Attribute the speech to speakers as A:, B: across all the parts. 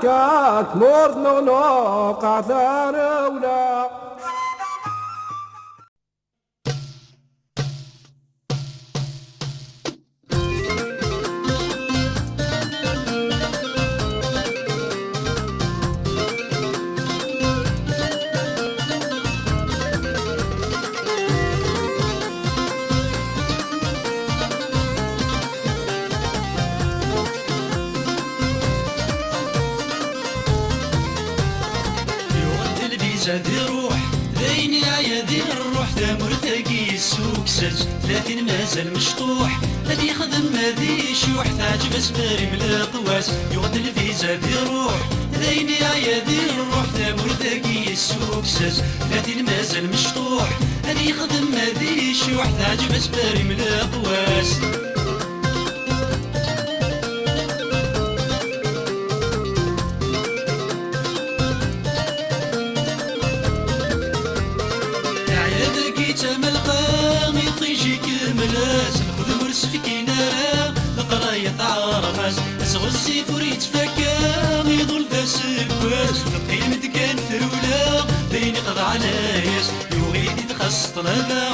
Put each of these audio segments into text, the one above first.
A: كاك مورد نغنوق عثار ولا
B: ذي روح ذيني عيا ذي الروح ثامر ثاقي السوق سج 30 مازال مشطوح هذي يخدم هذي شوح تعجب اسباري ملا طواس يغد الفيزا ذي روح ذيني عيا ذي الروح ثامر ثاقي السوق سج 30 مازال مشطوح هذي يخدم هذي شوح تعجب اسباري ملا طواس غزي فريد فكا يضل ذا سباس قيمة كان ثرولا بين قضى على ياس يوغيدي تخص طلبا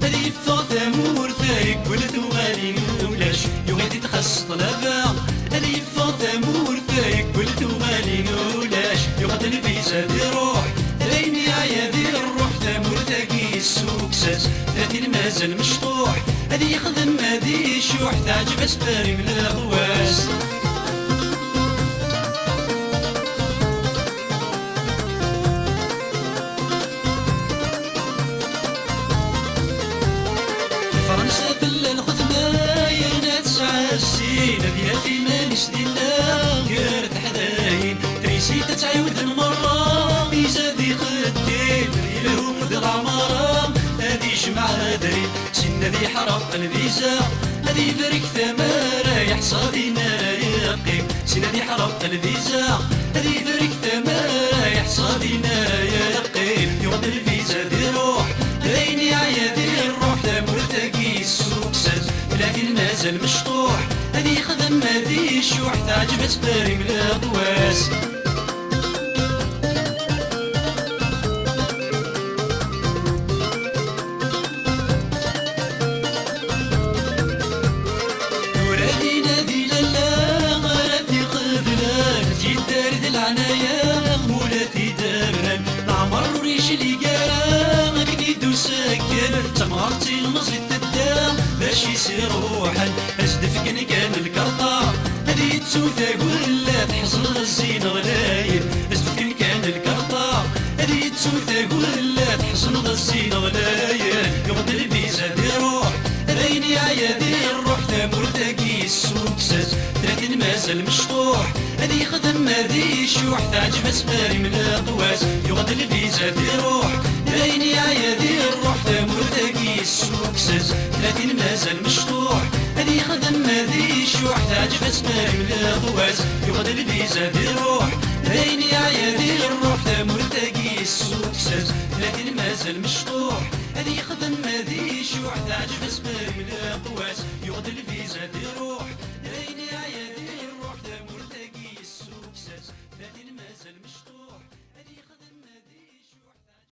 B: هذي فوق ثامور ثايق ولا ثوالي ولاش يوغيدي تخص طلبا هذي فوق ثامور ثايق ولا ثوالي ولاش يغد الفيزا ذي روح ذيني عيا ذي الروح ثامور ثاقي السوق ساس 30 مازال مشطوح هذي يخدم هذي شوح تعجب اسباري من القواس فرنسا بلا الخدمة يا تسعى السين هذيا في مانيش دينا قالت حداين تريسي تتعاود المرة ميزا ذي خدين لهم ذي العمارة هذي جمع دري سن ذي حرق الفيزا هذي فرق ثمارة يحصادي نارا يقيم سن ذي حرق الفيزا هذي فرق ثمارة يحصادي نارا يقيم يغد الفيزا ذي روح ذيني عيا ذي الروح ثامر ثاقي السوق ساز 30 مازال مشطوح هذي يخدم هذي شوح تعجب اسباري من القواس العنايا مولاتي دارن العمر ريش اللي قارا قديد وسكن تمارتي المصيد تدام باش يصير روحا اجدف كان الكرطة هذي تسوثا ولا تحصل الزين غلايل اجدف كان الكرطة هذي تسوثا ولا تحصل الزين غلايل يغد الفيزا ذي روح ذيني عيا ذي الروح ثامر ثاقي السوق ساز 30 مازال مشطوح هذي يخدم هذي شوح تعجب اسباري من القواس يغد الفيزا ذي روح ذيني عيا ذي الروح ثامر ثاقي السوق ساز 30 مازال مشطوح هذي يخدم هذي شوح تعجب اسباري من القواس يغد الفيزا ذي روح ذيني عيا ذي الروح ثامر ثاقي السوق ساز 30 مازال مشطوح هذي يخدم هذي شوح تعجب اسباري من القواس يغد الفيزا ذي روح ذيني عيا ذي الروح ثامر ثاقي السوق ساز 30 مازال مشطوح